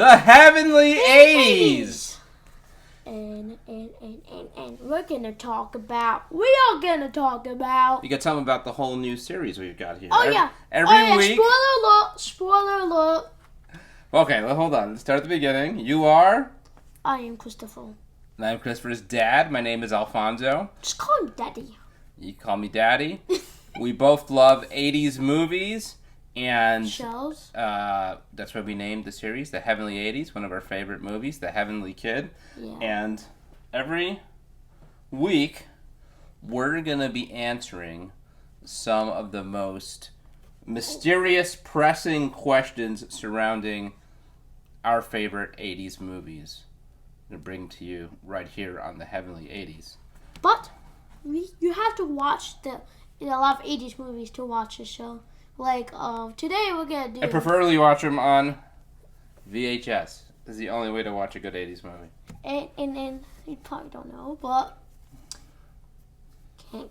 The Heavenly 80s! And we're gonna talk about. We are gonna talk about. You got something about the whole new series we've got here. Every week. Spoiler alert. Okay, well, hold on. Let's start at the beginning. You are? I am Christopher. And I'm Christopher's dad. My name is Alfonso. Just call me Daddy. You call me Daddy. We both love 80s movies. And shows. That's why we named the series The Heavenly 80s, one of our favorite movies, The Heavenly Kid. Yeah. And every week, we're going to be answering some of the most mysterious, pressing questions surrounding our favorite 80s movies to bring to you right here on The Heavenly 80s. But you have to watch a lot of 80s movies to watch the show. Like, today we're going to do... I preferably watch them on VHS. This is the only way to watch a good 80s movie. And you probably don't know, but...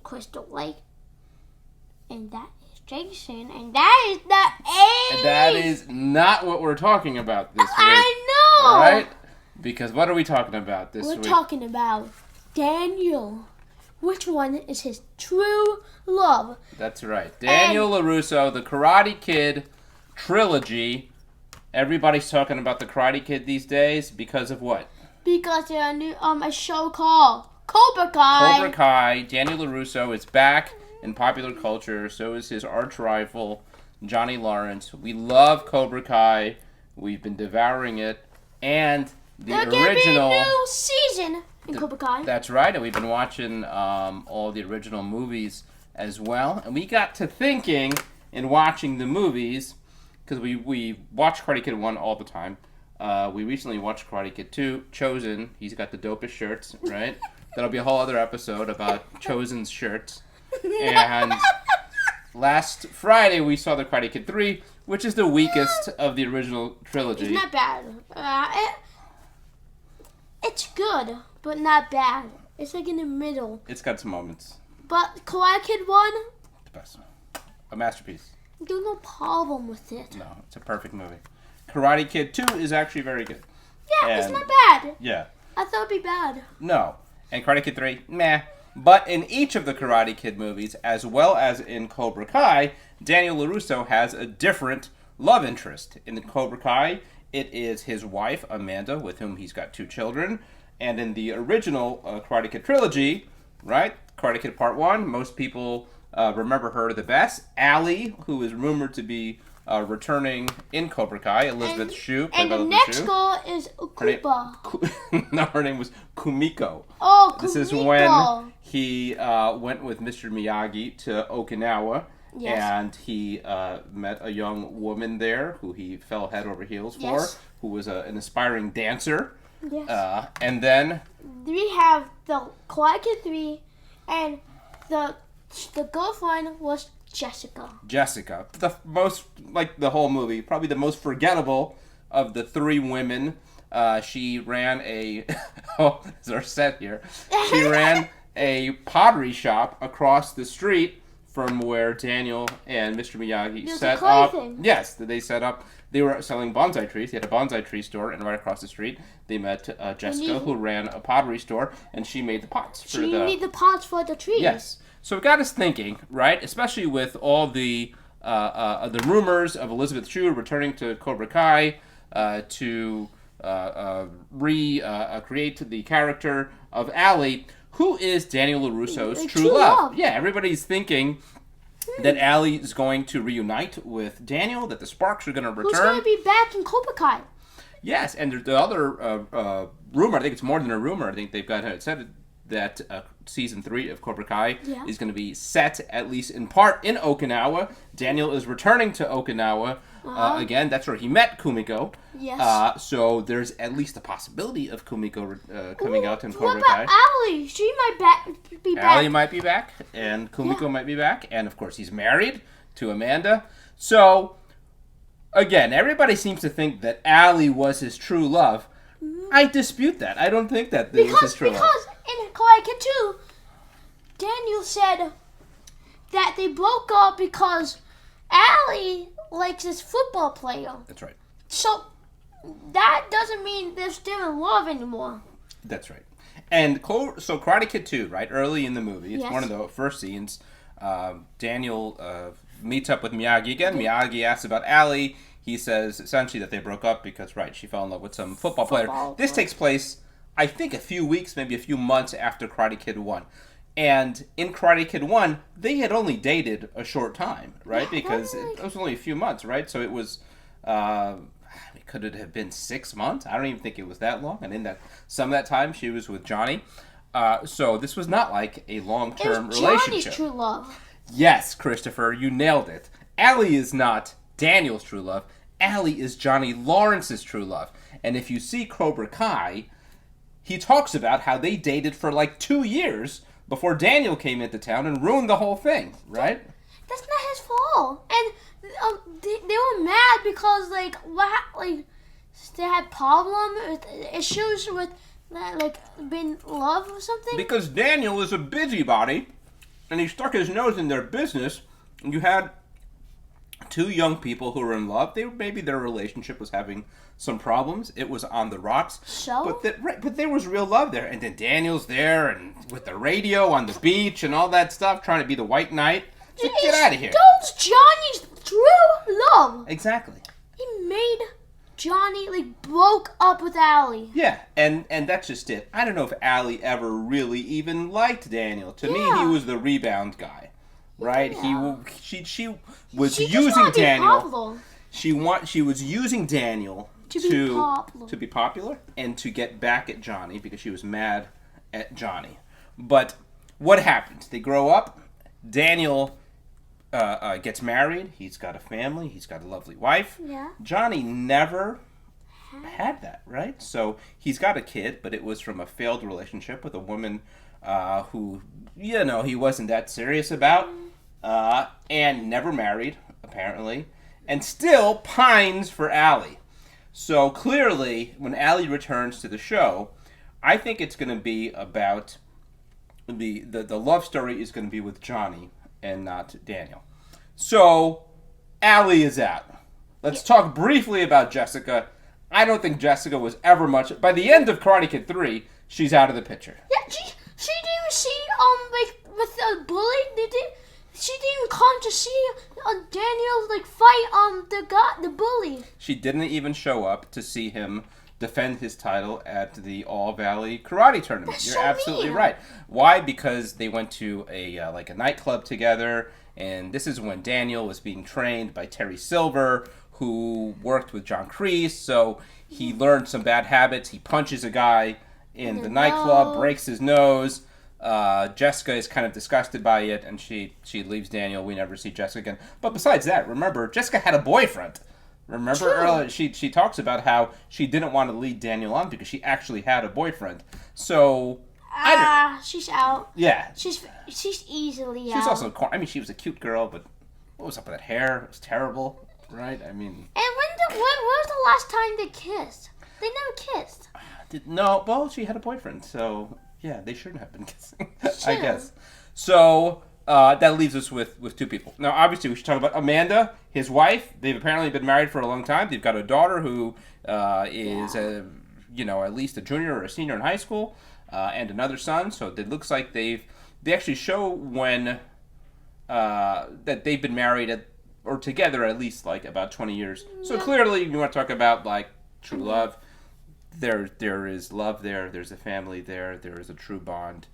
Crystal Lake. And that is Jason. And that is the 80s! And that is not what we're talking about this week. I know! Alright? Because what are we talking about this week? We're talking about Daniel. Which one is his true love? That's right. Daniel LaRusso, the Karate Kid trilogy. Everybody's talking about the Karate Kid these days because of what? Because there's a show called Cobra Kai. Cobra Kai. Daniel LaRusso is back in popular culture. So is his arch rival, Johnny Lawrence. We love Cobra Kai. We've been devouring it. And the original... There'll be a new season in Cobra Kai. That's right, and we've been watching all the original movies as well. And we got to thinking in watching the movies, because we watch Karate Kid 1 all the time. We recently watched Karate Kid 2, Chosen. He's got the dopest shirts, right? That'll be a whole other episode about Chosen's shirts. And last Friday we saw the Karate Kid 3, which is the weakest of the original trilogy. It's not bad. It's good, but not bad. It's like in the middle. It's got some moments. But Karate Kid 1? The best. A masterpiece. There's no problem with it. No, it's a perfect movie. Karate Kid 2 is actually very good. Yeah, it's not bad. Yeah. I thought it'd be bad. No. And Karate Kid 3, meh. But in each of the Karate Kid movies, as well as in Cobra Kai, Daniel LaRusso has a different love interest. In the Cobra Kai, it is his wife, Amanda, with whom he's got 2 children. And in the original Karate Kid trilogy, right, Karate Kid Part 1, most people remember her the best. Allie, who is rumored to be returning in Cobra Kai, Elizabeth Shue. And the next girl is Ukuba. No, her name was Kumiko. Oh, Kumiko. This is when he went with Mr. Miyagi to Okinawa. Yes. And he met a young woman there who he fell head over heels for, who was an aspiring dancer. Yes. And then we have the Karate Kid 3, and the girlfriend was Jessica. Jessica, the most, like the whole movie, probably the most forgettable of the 3 women. She ran a it's our set here. She ran a pottery shop across the street from where Daniel and Mr. Miyagi set up. Yes, they set up. They were selling bonsai trees. They had a bonsai tree store, and right across the street, they met Jessica, who ran a pottery store, and she made the pots for She made the pots for the trees. Yes. So it got us thinking, right? Especially with all the rumors of Elizabeth Shue returning to Cobra Kai to recreate the character of Allie. Who is Daniel LaRusso's true love? Yeah, everybody's thinking that Allie is going to reunite with Daniel, that the sparks are going to return. Who's going to be back in Cobra Kai? Yes, and the other rumor, I think it's more than a rumor, I think they've got it said that season 3 of Cobra Kai is going to be set, at least in part, in Okinawa. Daniel is returning to Okinawa again. That's where he met Kumiko. Yes. So there's at least a possibility of Kumiko coming out in Cobra Kai. What about Allie? She might be back. Allie might be back, and Kumiko might be back. And, of course, he's married to Amanda. So, again, everybody seems to think that Allie was his true love. I dispute that. I don't think that this was his true love. Because in Karate Kid 2, Daniel said that they broke up because Allie likes this football player. That's right. So that doesn't mean they're still in love anymore. That's right. And so Karate Kid 2, right? Early in the movie, it's one of the first scenes. Daniel meets up with Miyagi again. Miyagi asks about Allie. He says essentially that they broke up because, right, she fell in love with some football player. This takes place, I think, a few weeks, maybe a few months after Karate Kid 1. And in Karate Kid 1, they had only dated a short time, right? Because it was only a few months, right? So it was, could it have been 6 months? I don't even think it was that long. And in that some of that time, she was with Johnny. So this was not like a long-term relationship. Johnny's true love. Yes, Christopher, you nailed it. Allie is not Daniel's true love. Allie is Johnny Lawrence's true love. And if you see Cobra Kai, he talks about how they dated for like 2 years before Daniel came into town and ruined the whole thing, right? That's not his fault. And they were mad because they had problems, issues with being in love or something. Because Daniel is a busybody, and he stuck his nose in their business. And you had two young people who were in love. Maybe their relationship was having some problems. It was on the rocks. So? But there was real love there. And then Daniel's there and with the radio on the beach and all that stuff, trying to be the white knight. So get out of here. That's Johnny's true love. Exactly. He made Johnny, broke up with Allie. Yeah, and that's just it. I don't know if Allie ever really even liked Daniel. To me, he was the rebound guy. Right? Yeah. She was using Daniel. She was using Daniel to be popular and to get back at Johnny because she was mad at Johnny. But what happened? They grow up. Daniel gets married. He's got a family. He's got a lovely wife. Yeah. Johnny never had that, right? So he's got a kid, but it was from a failed relationship with a woman who, he wasn't that serious about. And never married, apparently, and still pines for Allie. So clearly, when Allie returns to the show, I think it's going to be about the love story is going to be with Johnny and not Daniel. So Allie is out. Let's talk briefly about Jessica. I don't think Jessica was ever much. By the end of Karate Kid 3, she's out of the picture. Yeah, she didn't see with the bully. She didn't even come to see Daniel fight the bully. She didn't even show up to see him defend his title at the All Valley Karate Tournament. That's You're absolutely right. Why? Because they went to a nightclub together, and this is when Daniel was being trained by Terry Silver, who worked with John Kreese. So he learned some bad habits. He punches a guy in the nightclub, breaks his nose. Jessica is kind of disgusted by it, and she leaves Daniel. We never see Jessica again. But besides that, remember, Jessica had a boyfriend. Remember earlier, she talks about how she didn't want to lead Daniel on because she actually had a boyfriend. So she's out. Yeah, she's easily out. She's also, she was a cute girl, but what was up with that hair? It was terrible, right? I mean. And when was the last time they kissed? They never kissed. No, well, she had a boyfriend, so. Yeah, they shouldn't have been kissing, I guess. So that leaves us with two people. Now, obviously, we should talk about Amanda, his wife. They've apparently been married for a long time. They've got a daughter who is, at least a junior or a senior in high school, and another son. So it looks like they actually show when that they've been married or together at least about 20 years. So clearly, you want to talk about true love. There is love there. There's a family there. There is a true bond.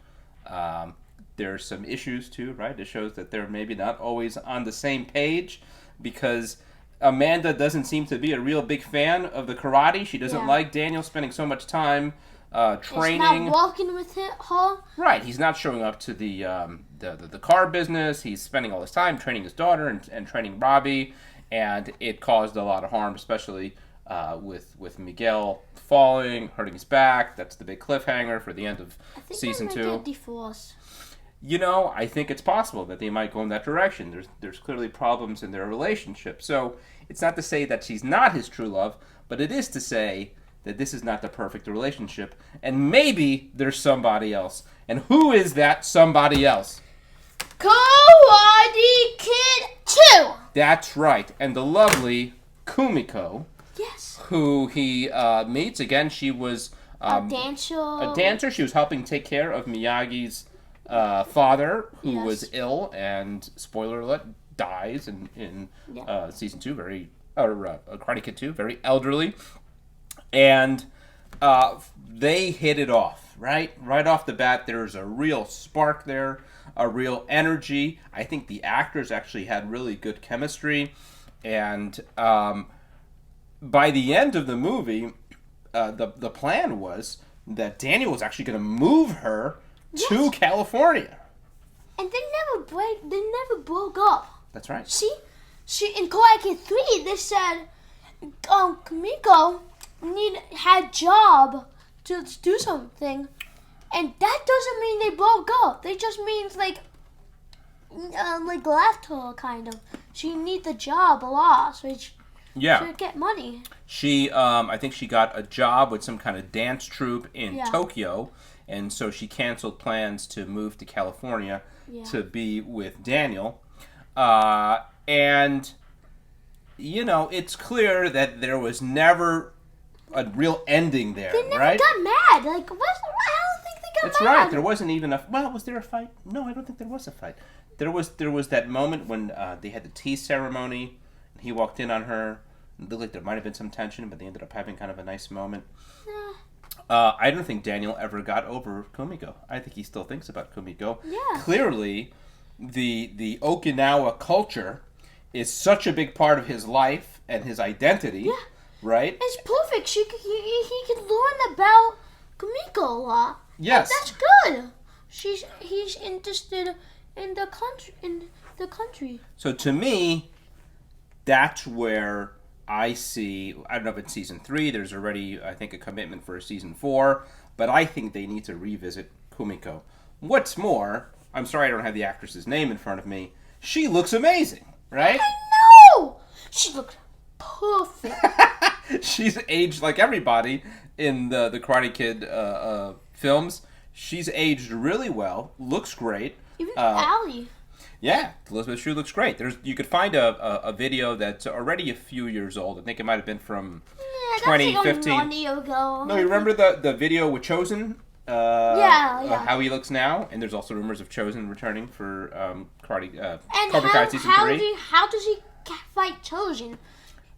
There's some issues too, right? It shows that they're maybe not always on the same page because Amanda doesn't seem to be a real big fan of the karate. She doesn't like Daniel spending so much time training. He's not walking with her. Right. He's not showing up to the car business. He's spending all his time training his daughter and training Robbie, and it caused a lot of harm, especially with Miguel falling, hurting his back. That's the big cliffhanger for the end of season 2. Divorce. I think it's possible that they might go in that direction. There's clearly problems in their relationship. So it's not to say that she's not his true love, but it is to say that this is not the perfect relationship, and maybe there's somebody else. And who is that somebody else? Karate Kid 2! That's right. And the lovely Kumiko. Yes. who he meets. Again, she was A dancer. a dancer. She was helping take care of Miyagi's father, who was ill, and spoiler alert, dies in season 2. Karate Kid 2, very elderly, and they hit it off right off the bat. There's a real spark there, a real energy. I think the actors actually had really good chemistry, and by the end of the movie, the plan was that Daniel was actually going to move her to California. And they never broke up. That's right. She in Karate Kid 3, they said, Kumiko had job to do something, and that doesn't mean they broke up. They just means like left her kind of. She need the job a lot, so she could get money. She, I think she got a job with some kind of dance troupe in Tokyo, and so she canceled plans to move to California to be with Daniel. And, you know, it's clear that there was never a real ending there, They never right? got mad. Like, I don't think they got That's mad. right. There wasn't even a... Well, was there a fight? No, I don't think there was a fight. There was that moment when they had the tea ceremony, and he walked in on her. It looked like there might have been some tension, but they ended up having kind of a nice moment. I don't think Daniel ever got over Kumiko. I think he still thinks about Kumiko. Yeah. Clearly, the Okinawa culture is such a big part of his life and his identity, right? It's perfect. He can learn about Kumiko a lot. Yes. And that's good. He's interested in the country. So to me, that's where I see, I don't know if it's season 3, there's already, I think, a commitment for a season 4, but I think they need to revisit Kumiko. What's more, I'm sorry I don't have the actress's name in front of me, she looks amazing, right? I know! She looks perfect. She's aged like everybody in the Karate Kid films. She's aged really well, looks great. Even Allie. Yeah, Elizabeth Shue looks great. You could find a video that's already a few years old. I think it might have been from 2015. Like 1 year ago. No, you remember the video with Chosen? How he looks now, and there's also rumors of Chosen returning for Cobra Kai season 3. How does he fight Chosen?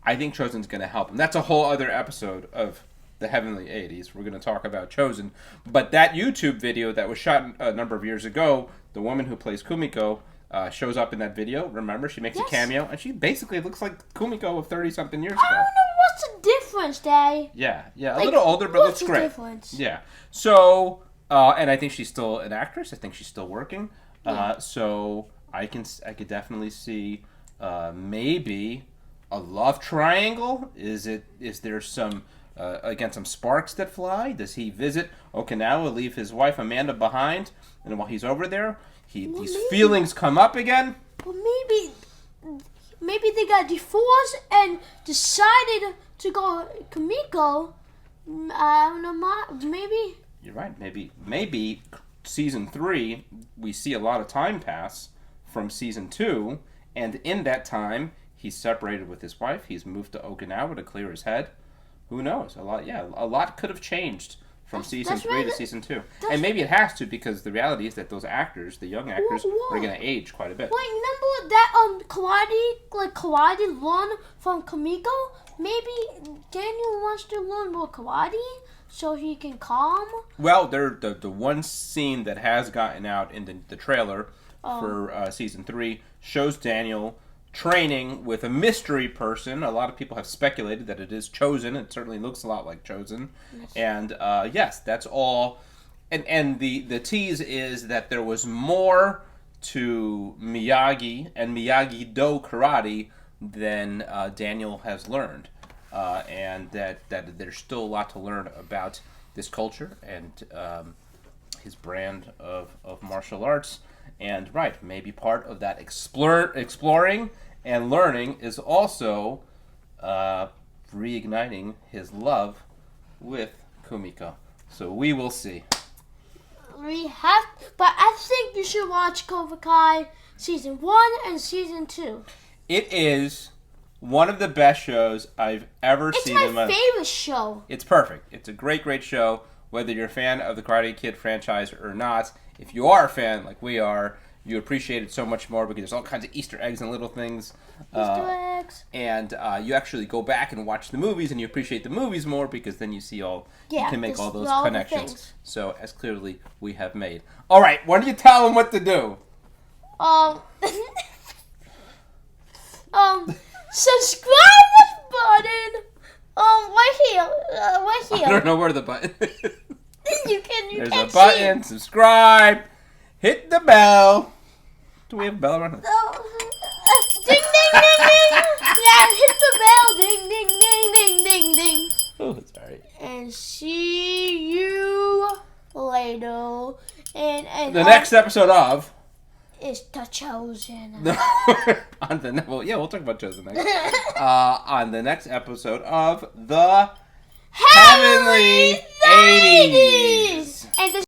I think Chosen's going to help him. That's a whole other episode of the Heavenly 80s. We're going to talk about Chosen. But that YouTube video that was shot a number of years ago, the woman who plays Kumiko shows up in that video. Remember, she makes a cameo, and she basically looks like Kumiko of 30-something years ago. I don't know what's the difference, Day. Yeah, a little older, but looks great. What's the difference? Yeah. So, and I think she's still an actress. I think she's still working. So I could definitely see maybe a love triangle. Is there some again some sparks that fly? Does he visit Okinawa, leave his wife Amanda behind, and while he's over there, these feelings come up again? Well, maybe they got divorced and decided to go Kumiko. I don't know. Maybe. You're right. Maybe season 3 we see a lot of time pass from season 2, and in that time he's separated with his wife. He's moved to Okinawa to clear his head. Who knows? A lot could have changed from season 3 to season 2. And maybe it has to, because the reality is that those actors, the young actors, are going to age quite a bit. Wait, remember that karate learn from Kumiko? Maybe Daniel wants to learn more karate so he can calm? Well, the one scene that has gotten out in the trailer for season 3 shows Daniel training with a mystery person. A lot of people have speculated that it is Chosen. It certainly looks a lot like Chosen. And yes, that's all. And the tease is that there was more to Miyagi and Miyagi-Do karate than Daniel has learned. And that there's still a lot to learn about this culture and his brand of martial arts. And right, maybe part of that exploring and learning is also reigniting his love with Kumiko. So we will see. But I think you should watch Cobra Kai season 1 and season 2. It is one of the best shows I've ever It's seen my in my favorite show. It's perfect. It's a great, great show. Whether you're a fan of the Karate Kid franchise or not, if you are a fan like we are, you appreciate it so much more because there's all kinds of Easter eggs and little things. Easter eggs. And you actually go back and watch the movies, and you appreciate the movies more because then you see you can make all those connections. So as clearly we have made. All right, why don't you tell them what to do? Subscribe this button. Right here. Right here. I don't know where the button is. You There's can't a button. see. Subscribe. Hit the bell. Do we have a bell around here? Ding, ding, ding, ding. Yeah, hit the bell. Ding, ding, ding, ding, ding, ding. Oh, that's all right. And see you later. And The next episode of... is The Chosen. We'll talk about Chosen next. On the next episode of the Heavenly 80s. And the